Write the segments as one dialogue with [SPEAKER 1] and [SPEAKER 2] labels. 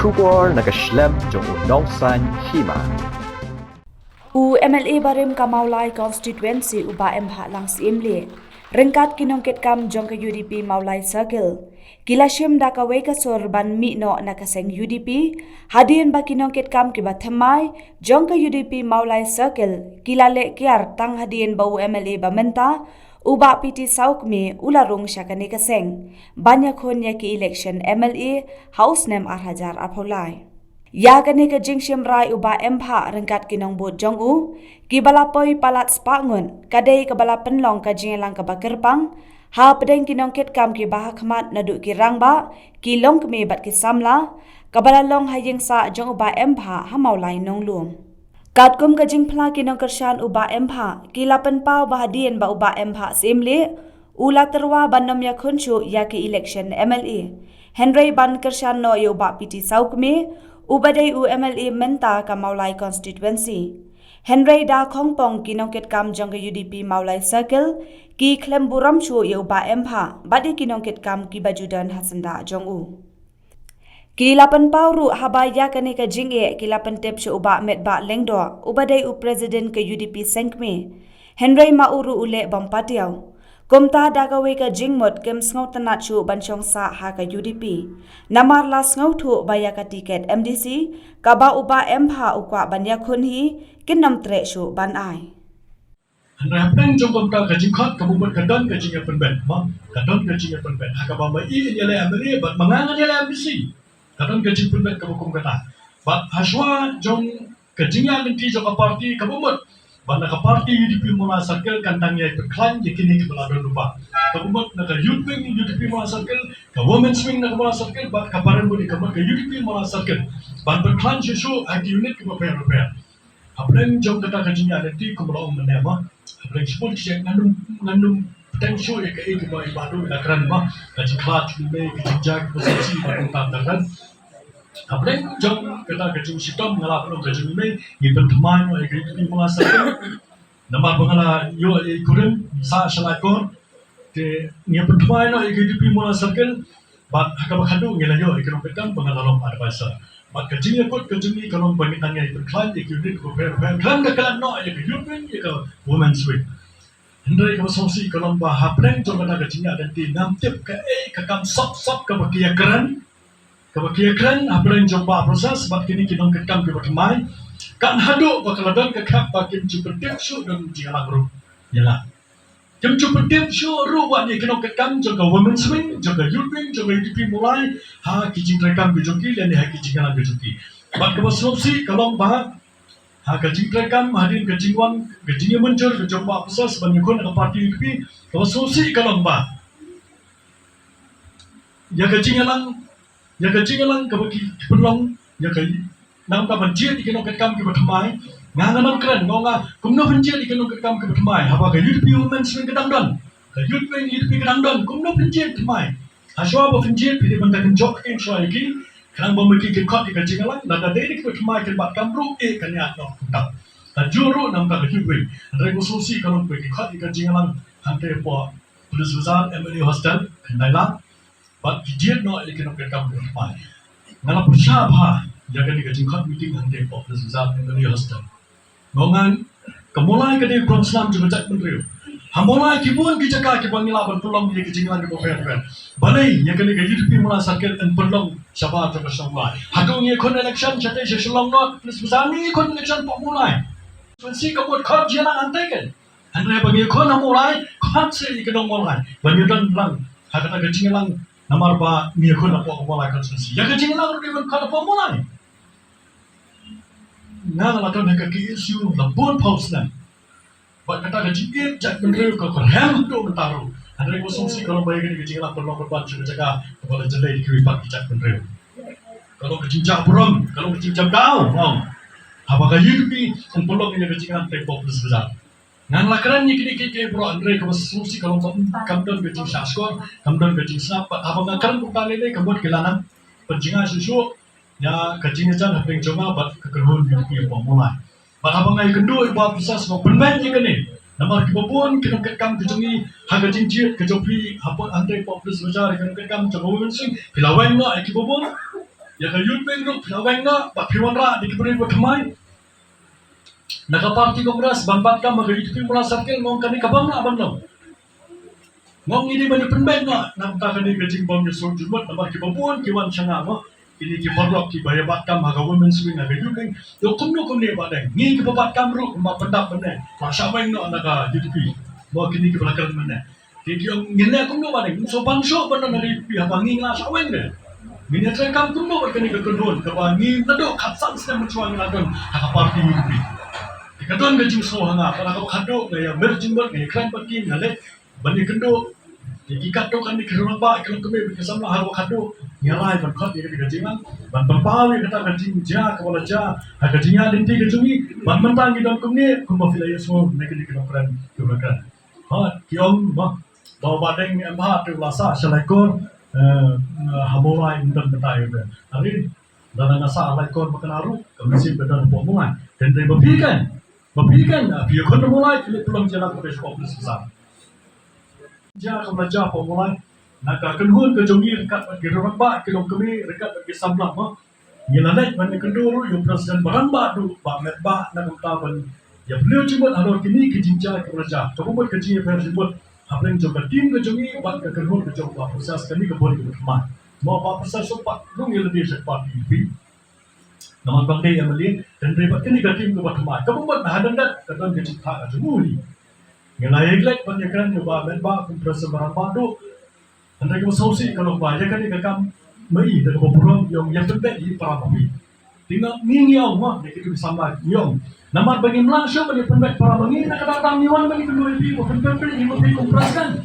[SPEAKER 1] Shubor nakaslem jong Nongsan Hima.
[SPEAKER 2] MLA Barim Kamaulai constituency uba MH lang simle. Ringkat kinongket kam jong ke UDP Maulai Circle. Kilashim dakawe kasor ban mi no nakaseng UDP. Hadien ba kinongket kam kiba thamai jong ke UDP Maulai Circle. Kilale kiar tang hadien bau MLA bamenta. Uba piti saukme ularung syakane kaseng. Banyak honya ki election MLA house name arhajar apolai. Ya kane ke jingshim rai uba empha rengkat kinong bot jong u ki balapoi palat spangun kadai ke bala penlong ka jingelang ka bakirpang ha pedeng kinong ket kam ki bah khmat nadu ki rangba ki long kme bat ki samla ka bala long hayeng sa jong uba empha ha maulai nong lum kat kum ka jingphla kinong kershan uba empha ki lapen pau bahadien ba uba empha simle ula terwa banom ya khunchu ya ki election MLA Henry ban kershan no yo ba piti saukme Ubadai MLA menta ka Maulai constituency. Henry da Khongpong kinongket kam jong UDP Maulai Circle ki Klemburam chu ye uba empha badi kinongket kam ki bajudan hasanda jong u. Ki lapan pauru habaya kane ka jinge ki lapan tep chu uba met ba lengdo ubadai president ke UDP Sengkme. Henry mauru ule bampatiaw. Kumta dagawe ka jingmot kem sngaw tanat chu banchong sa ha ka UDP. Namar la sngaw thu baya ka tiket MDC ka ba uba empha ukwa banya khunhi kinam tre chu ban ai.
[SPEAKER 3] Rapeng jong kumta ka jingkhat ka bubut ka don ka jinga penben ma ka don ka jinga penben ha ka ba mai in yale amri bat mangangan yale MDC ka don ka jing penben ka bukum kata bat haswa jong ka jinga lenti jong ka parti ka bumut Banda ka parti UDP Mula Circle kantang yai berklan yakini ke beladon lupa. Kabumot na ka youth wing UDP Mula Circle, ka women's wing na Mula Circle, bat ka parang budi kamot ka UDP Mula Circle. Ban berklan susu agi unit ke repair. Apalagi jom kata kajinya nanti kumula menema. Apalagi sebut siang ngandung potential ya ke ibu ibadu nakran ba kaji klat me kijak posisi batang tandakan. Apalagi jom kata kajing sitom ngalap lo kajing me iban teman wa UDP Mula Circle. Nama bangala yo ikurin sa salakon ke ngipan teman no UDP Mula Circle bat hakabakadu ngila yo ikinom petam bangalalom advisor. Bat kajing yakut kajing ni kalom pangitangnya iban klan unit repair klan kakalan no ya kayupin ya ka women's wing. Hendai ka sosi kalom ba hapren jom kata kajingnya dan ti namtip ka kakam sop ka bakiakaran Kebakiakan apalagi jumpa proses sebab kini kita kekam ke bertemai kan haduk bakaladon kekap bakim cupertip syuk dan jialang ru yalah kem cupertip syuk ru wat ni kena kekam jaga women's wing jaga youth wing jaga UDP mulai ha kijing rekam kejoki dan ha kijing alang kejoki bak kebasopsi kalau bah ha kijing rekam hadin kijing wang kijing muncul ke jumpa proses banyakun ada parti UDP kebasopsi kalau bah ya kijing alang ya kajing lang kabaki penlong ya kai nang ka banjir ikinong ketkam ke bertemai nganganam keren ngonga kumno banjir ikinong ketkam ke bertemai haba ka UDP women's wing kedangdon ka youth wing UDP kedangdon kumno banjir temai haswa ba banjir pilih bantakan jok ing soal iki kanang bomeki ke kot kajing lang nada dei ke bertemai ke bat kamru kanya no kutak ta juru nang ka youth wing rego sosi kalau ke kot kajing lang hante po pulis besar MLA hostel kendailah Bat kijiat no ikinong ketkam ke bertemai ngala persabha jaga di kajingkot meeting hande po presizat MLA hostel ngongan kemulai kadi Bron Islam juga cak menteri hamulai kibun kijaka kibangilaban pelong ye kajinglan ke berpen balai ya kadi UDP Mula Circle en pelong sabar ke bersama hadung ye kon election chatai seselong not presizani kon election po mulai pensi kebut khot jiana antekan hande bagi kon mulai khot se ikinong mulai banyudan lang hadata kajinglan Namar ba niya ko na po ako mulai konsensi. Ya kajing lang rin naman ka na po mulai. Nga nalakan na kaki-issue na buwan paus na. Ba't kata kajing jak menrew ka korhem do mentaro. Andrei ko sungsi kalau bayi kajing lang perlu korban sudah jaga kepala jelai di kiripak jak menrew. Kalau kajing jak buram, kalau kajing jak daun, apakah UDP ang perlu niya kajing lang tayo po besar. Ngan lakaran ni kini bro Andre ke solusi kalau kamdon kecing saskor kamdon kecing snap apa ngakaran bukan ini kebut kilanan pencinga susu ya kecing jan hapeng cuma bat kekerhun di mulai bat apa ngai kendo ibu bisa semua penben ni kini namar kibobon kena kekam kecengi harga cincin kejopi hapon Andre populus besar kena kekam coba mensing pilawan no kibobon ya kayun bengro pinaweng na papiwan ra di kibrin ko kamay nakaparti kongres banbat ka magayit pi mula sakil ngong kani kabang na abang no ngong ini bani penben na namta kani gajing bom ni so jumot na kibabuan kiwan changa mo ini kibarok ki bayabat kam haga women swing na gayun beng yo kumno kumne ba deng ngi kibabat kam ru ma pendap bene ma saweng no naga yutupi mo kini kibalakan bene kiki yung ngile kumno ba deng so bangso bana na pi habangi nga saweng de Minatray kam kumno ba kani gagandon kabangi nado katsan sa mutuang ngadon hakaparti yutupi Ikadon gajing so hanga para ko kado gaya merjing bot gaya kran pati ngale bani kendo ikado kan di kerana ba kalau kami bersama haru kado nyalai ban khot di gajingan ban bampawi kata gajing ja kepala ja gajingnya linti gajungi ban mentang di dalam kumni kumba filaya so nek di kran kurakan ha kiong ba bawa badeng emha tu lasa salakor hamorai undan betai be hari dan nasa alakor makanaru kami bedan pemungan dan dari Babikan, biar kau mulai kini pulang jalan ke sekolah besar. Jangan belajar mulai. Nak kenhun ke jongi rekat bagi orang bak kilo kami rekat bagi samlah mah. Nyelanai bagi kenduru yang presiden berambak tu bak metbak nak utapan. Ya beliau cuma ada kini kejinja ke belajar. Coba buat kejinja versi buat. Apa yang coba tim ke jongi bak ke kenhun ke jongi bak proses kami ke boleh ke teman. Mau bak proses sopat, lu lebih cepat ini. Namun bangde yang melihat dan ribat kini gatim ke batmai. Kamu buat bahadan dat kadang kecil tak ada muli. Ngelai glek banyak kan nyoba menba kompresi barang baru. Anda kamu sausi kalau banyak kan ikam mai dan berperang yang terbaik di para papi. Tinggal ngingi Allah nak itu sama yang. Nama bagi melangsung bagi penbaik para bangi nak datang niwan bagi kedua ibu bukan penbaik ibu bagi kompreskan.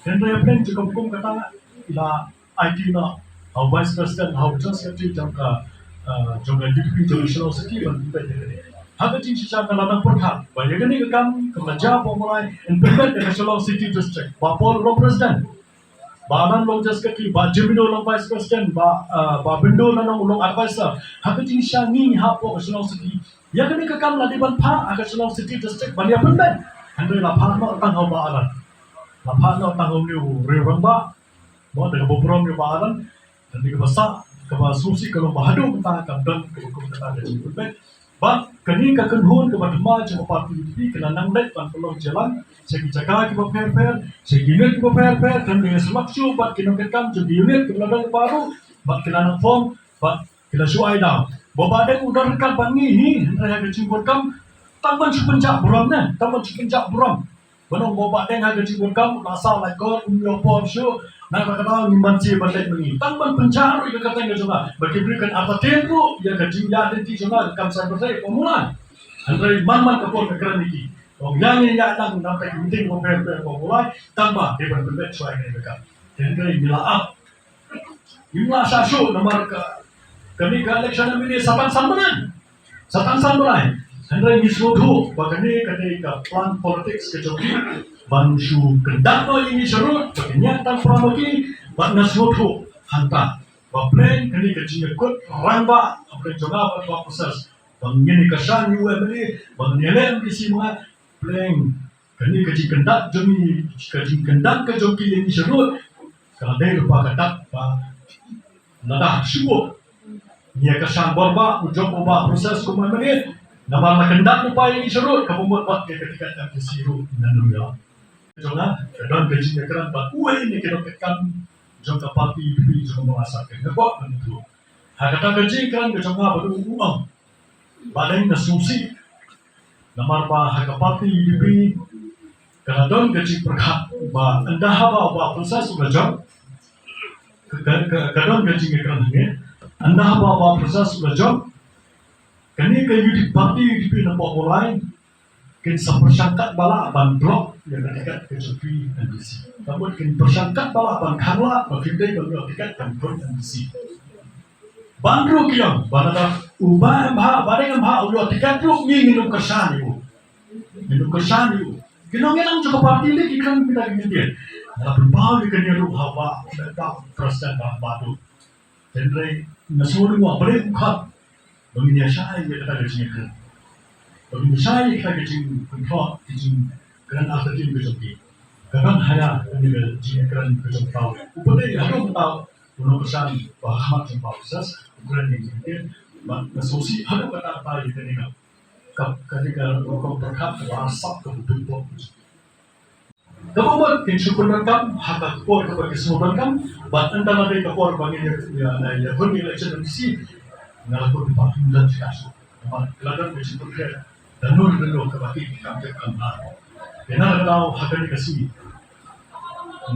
[SPEAKER 3] Dan saya plan cukup hukum kata ila IT na how vice president how just secretary jangka jangka DPP jangka city ban penbaik. Hak jing sisa kalanang perhak. Banyak ni kekam kemeja pemulai implement di National City District. Bapol long president. Banan long just kaki. Ba Jimino long vice president. Ba Bindo long advisor. Hak jing sisa ni hapo National City. Ya kini kekam ladiban pa National City District. Banyak penben. Handai lapang no tangau baalan. Lapang no tangau ni rewang ba. Ba dengan beberapa ni baalan. Dan di kebasa kebasusi kalau bahadu kita kamdan kebukum kita ada jing penben. Ba kani ka kenhun ke badma je parti UDP kena nang let pan pelong jalan segi jaga ke fair segi unit ke fair kan dengan semaksu bat kena kekam je unit ke ladang baru bat kena nang form bat kena suai dah boba deng udar kan bangi ni raya ke cimbur kam tamban supenjak buram ne tamban supenjak buram banong boba deng ha ke cimbur kam rasa like god umyo pom shu nak kata nimban ci batek mengi tamban pencaru ke kata nge juga bagi berikan apa tempo ya ke jingja denti juga kam saya bersai pemulan Andai man kapor kekeran iki. Wong yang datang sampai meeting komplain pemulai tambah dia berbeda suai dengan mereka. Jadi milaap. Imla sasu nomor kami ke election ini satan sambanan. Andai misudu bagani ketika plan politik kejoki bangsu kendak ini serut kenyataan pramuki bangna sudu hantar. Baplen kini kejinya kut ramba apa jonga apa proses. Bangini kesan UML, bangnyelem isi mga pleng. Kani kaji kendak jemi kaji kendak ke joki ini serut. Kalau dia lupa kendak ba nadah subuh. Nia kesan borba ujung ubah proses kumamani. Nama kendak lupa ini serut kamu buat ketika tak disiru nanuya. Jangan kadang kaji keran ba ini kena tekan jangka parti di jangka masa kenapa itu. Hakata kaji keran ke jangka baru uang. Badai nasusi namar ba hakapati UDP kadon gaji perkat ba endah ba proses belajar kadon gaji ngekran nge endah ba proses belajar kani ke UDP parti UDP na mulai kin sapersangkat bala ban blok yang dekat ke JP NDC namun kin persangkat bala ban khala ba kidai ban dekat kan NDC Bandru kiam, banada ubah bah, badai bah, udah tiga truk ni minum kesan itu. Kita ngelang cukup parti ni kita kita kemudian. Tapi bahawa kita ni ruh hawa, kita presiden baru. Jadi nasuh rumah boleh buka. Bagi saya kita kerja ni. Bagi saya kita kerja kontrol, kerja kerana apa tim kerja ni. Kerana hanya ni kerja kerana kerja tahu. Upaya harus tahu. Uno kesan bahmat yang bagus, ukuran yang mungkin, solusi ada kata apa itu ni kan? Ketika orang berkat wasap kebutuhan. Kemudian kinsukunan kan, hak kuat kepada kesemuan kan, bahkan antara mereka kuat bagi ya pun election misi ngalakukan patung dan siasat. Kelihatan mesti berkait dan nur kebaki kampen kamar. Karena kalau hak ini kasih,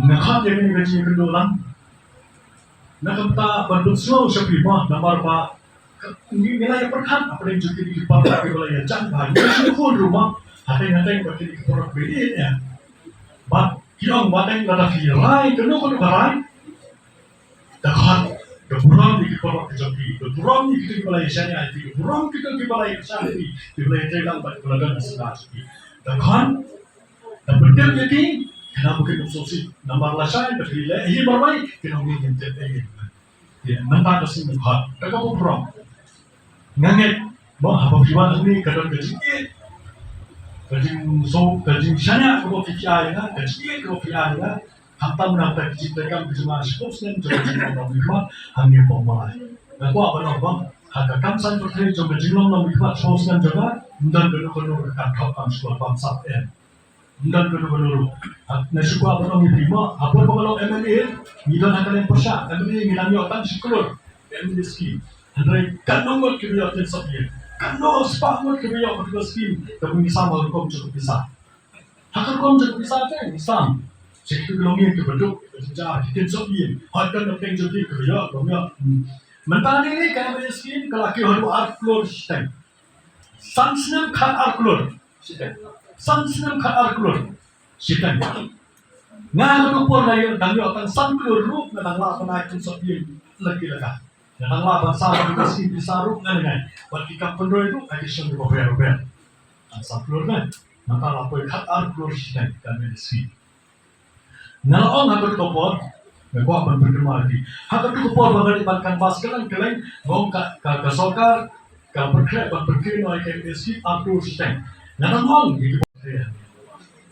[SPEAKER 3] nak yang ini kasih kedolan. Nakapta bandung semua sepi mah namar ba nilai perkan apa yang jadi di partai wilayah Jambah itu pun rumah hati-hati bagi di korak beli ya ba kirang batang lada firai kena kono barai dah kurang di korak jadi kurang di wilayah sana itu kurang di wilayah sana di wilayah Thailand bagi wilayah Asia dah betul jadi kenapa kita solusi namar lasai berfilah ini barai kenapa ini jadi ya nampak kasih muka mereka pun kurang nganget bah apa piwan ini kadang gaji gaji sana kalau fikir ya gaji kalau fikir ya hantam nampak diciptakan cuma sponsor dan jadi orang mikmat hanya pemain aku apa nampak harga kamsan terkait juga jumlah orang mikmat sponsor juga dan benar-benar kau sebuah bangsa dan benar-benar nasuku apa namanya prima apa kalau MLA nilai akan yang persa MLA nilai akan sekolah MLA skim Andai kan nomor kebijakan sebelum kan nomor sepakat kebijakan skim tapi sama hukum cukup besar hak hukum cukup besar kan misal sekitar belumnya kebentuk sejarah kita sebelum harga nanti jadi kebijakan mentang ini kan MLA skim kalau kita harus arklor sistem sansnem kan arklor sistem Sansinam khatar klor, sitan. Ngan rupor lain kami akan san klor rup ngan lah penaik sepian lagi lega. Ngan lah bangsa bagi bisa rup ngan. Bagi kampung itu addition beberapa. San klor kan, maka lah pun khatar klor sitan kami disi. Ngan orang aku topor, aku akan berkembang lagi. Aku topor bagai ibaratkan baskelan kelain, bong kasokar, berkreat naik KPSC aku sitan. Ngan orang itu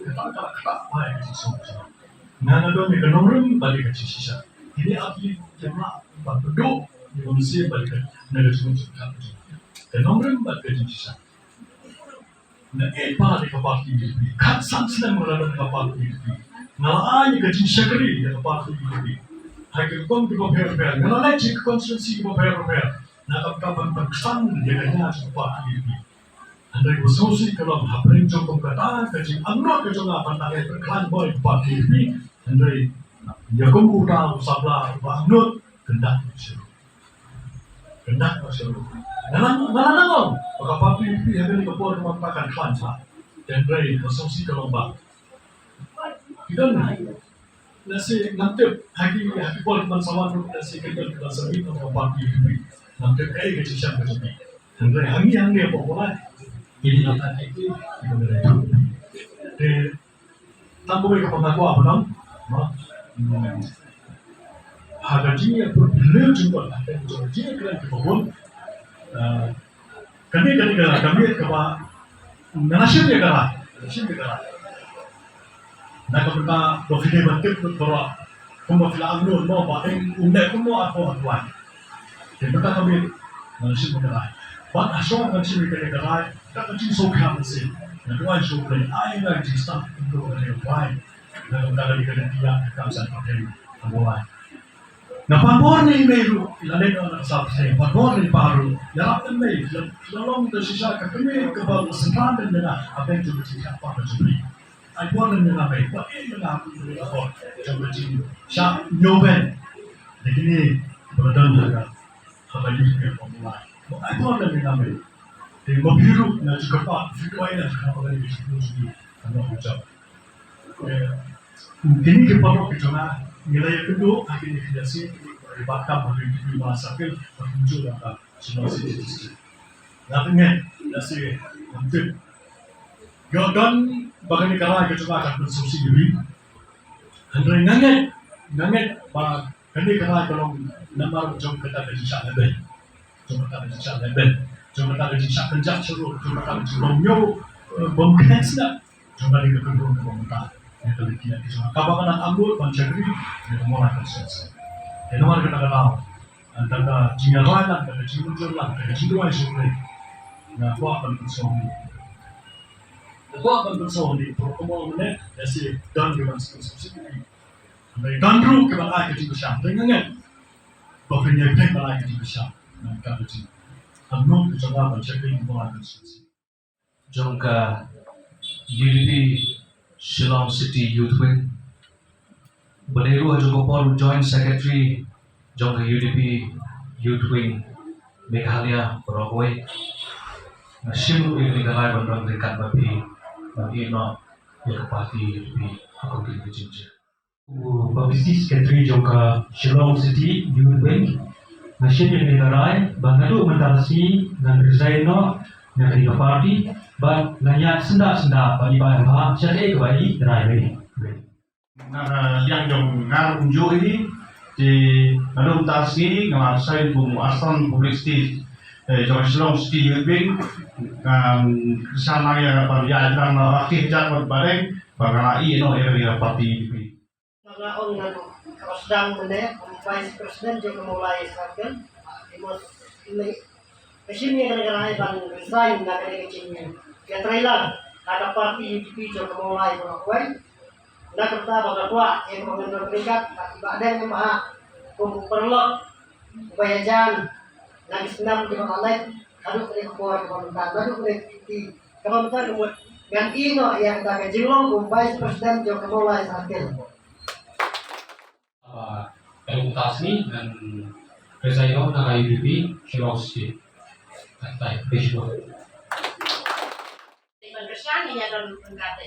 [SPEAKER 3] kata baik sesuatu. Nana dong ekonomi balik ke sisa. Ini arti jemaah berdua di manusia balik ke negara semua. Ekonomi balik ke sisa. Nah, apa di kapal ini? Kan sangat merada kapal ini. Nalai ke sisa kiri di kapal ini. Hai kom di kapal ini. Nalai cik konstruksi di kapal ini. Nah, kapal berkesan dengan kapal ini. Andai bersosial kalau haperin jom kata kecil amno kecil apa tanya berkelan boy pagi ini andai ya kamu udah sabla bangun kendak masuk mana nangong maka pagi ini yang ini kepor memakan kelanca dan dari bersosial kalau bang kita nasi nanti hari pol masalah nasi kita sering kalau pagi ini nanti kayak kecil siapa jadi andai yang dia populer ini akan itu benar. Tanpa mereka pengaku apa dong? Harga jinya berbeda juga. Dan jinya keren kebun. Kami ketika kami kepa nasib dia kalah. Nah ketika dokter bantu berdoa, kamu bilang lu mau pakai undang kamu apa tuan? Dan ketika kami nasib kalah. But asal kami kalah. Tak kecil sokam sih, tuan sokam, ayah lagi start untuk berjuang, dan kalau dikatakan tidak kamsan pakai awal. Nah, pabor ni meru, lain orang sabse, pabor ni paru, yang apa ni, lalu kita sisa kami kebal senang dan apa yang cuba cakap apa curi. Pabor ni apa? Apa yang aku cuba apa? Cuba cakap, siap nyoben, begini berdan jaga, apa yang kita pemulai. Pabor ni apa? Di mobil na juga pak, video ini juga orang di situ sini, anak ucap. Kini kita perlu bicara nilai kedua akhirnya tidak sih dibakar bagi masyarakat bermuncul dalam semua sisi. Nantinya nasi nanti, dan bagi negara kita juga akan bersosial diri. Andai nganget, bah kini negara kalau nama jom kita berjaya lebih, Cuma tak ada sisa kerja seluruh, cuma tak ada romyo bongkar sudah, cuma di kedua bongkar. Yang kelitian itu, kabar kanan anggur, pancari, dia mulai selesai. nomor kata-kata antara jinga raja dan jinga jurlang dan jinga wajib na kuat bersama di program ini jadi dan juga subsidi ini dan dulu kita lagi di besar dengan bahwanya kita lagi di besar dan kata jinga anu kita mencari mulai subsidi
[SPEAKER 4] jongka UDP Shillong City Youth Wing Baderu Hajokopol Joint Secretary jongka UDP Youth Wing Meghalaya Broadway Shimru ini galai bandang dekat babi ino yang parti UDP aku kini jinja
[SPEAKER 5] Publicity Secretary jongka Shillong City Youth Wing Nashim yang dilarai bangadu mentarasi dan resign no dari parti but nanya senda bagi bahasa jadi kembali drive
[SPEAKER 6] yang dong ngar unjuk ini di adum tasni ngasai bung asan publicity jong Shillong City Youth Wing kesana ya panja dan aktif jadwal bareng bangalai no area parti
[SPEAKER 7] Mga unang kausdang mo na, ang Vice President yung mulai sa akin. Kasi niya nagkaroon ibang resign na kanilagin niya. Kaya try lang, naka-party UDP yung mulai mga kuway. Nakapta bagawa, yung mga nagrigat, at iba din yung mga kung perlo, kaya dyan, nag-isnam di mga alay, ano ko rin kuha kamantan, ano ko rin kamantan, yan ino, yung nagkajilong kung Vice President yung mulai sa akin.
[SPEAKER 8] Elung Tasni dan Rezaino na UDP Shillong City. Tay, Facebook.
[SPEAKER 7] Ibang Krisyani niya doon ang gata.